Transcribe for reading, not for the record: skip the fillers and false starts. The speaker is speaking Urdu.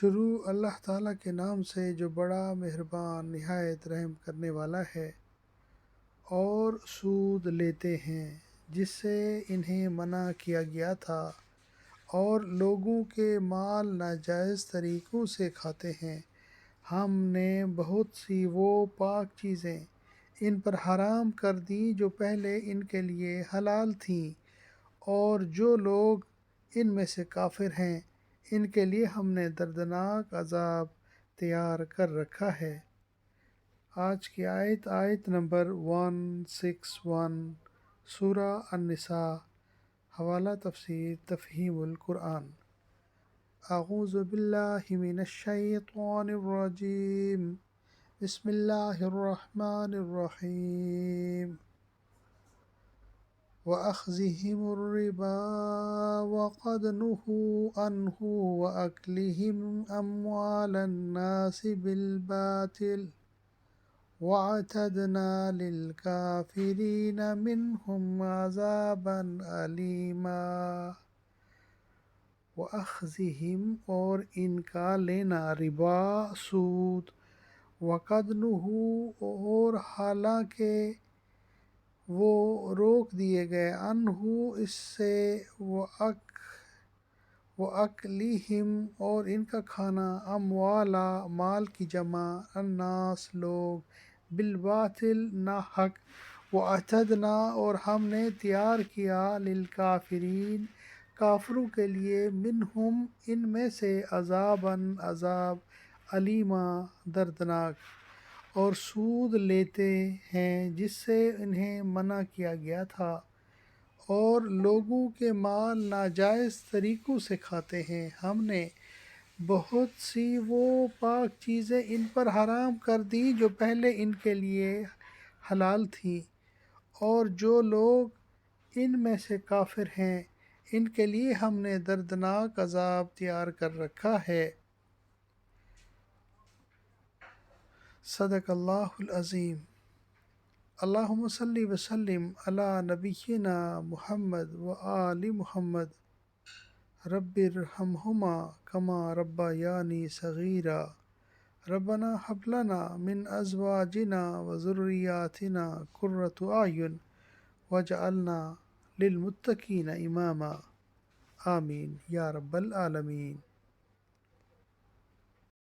شروع اللہ تعالیٰ کے نام سے جو بڑا مہربان نہایت رحم کرنے والا ہے۔ اور سود لیتے ہیں جس سے انہیں منع کیا گیا تھا، اور لوگوں کے مال ناجائز طریقوں سے کھاتے ہیں۔ ہم نے بہت سی وہ پاک چیزیں ان پر حرام کر دیں جو پہلے ان کے لیے حلال تھیں، اور جو لوگ ان میں سے کافر ہیں ان کے لیے ہم نے دردناک عذاب تیار کر رکھا ہے۔ آج کی آیت نمبر 161، سورہ النساء۔ حوالہ تفسیر تفہیم القرآن۔ اعوذ باللہ من الشیطان الرجیم، بسم اللہ الرحمن الرحیم۔ وَأَخْذِهِمُ الرِّبَا وَقَدْ نُهُوا عَنْهُ وَأَكْلِهِمْ أَمْوَالَ النَّاسِ بِالْبَاطِلِ وَأَعْتَدْنَا لِلْكَافِرِينَ مِنْهُمْ عَذَابًا أَلِيمًا۔ وَأَخْذِهِمْ اور ان کا لینا، ربا سود، وَقَدْ نُهُوا اور حالانکہ وہ روک دیے گئے، عنہ اس سے، وَأَكْلِهِمْ اور ان کا کھانا، اموالا مال کی جمع، الناس لوگ، بالباطل ناحق، وَأَعْتَدْنَا اور ہم نے تیار کیا، للکافرین کافروں کے لیے، منہم ان میں سے، عذاباً عذاب، علیما دردناک۔ اور سود لیتے ہیں جس سے انہیں منع کیا گیا تھا، اور لوگوں کے مال ناجائز طریقوں سے کھاتے ہیں۔ ہم نے بہت سی وہ پاک چیزیں ان پر حرام کر دیں جو پہلے ان کے لیے حلال تھیں، اور جو لوگ ان میں سے کافر ہیں ان کے لیے ہم نے دردناک عذاب تیار کر رکھا ہے۔ صدق اللہ العظیم۔ اللہم صلی وسلم علی نبینا محمد وآل محمد، رب ارحمہما کما ربیانی صغیرا۔ ربنا ھب لنا من ازواجنا وذریاتنا قرۃ اعین واجعلنا للمتقین اماما۔ آمین یا رب العالمین۔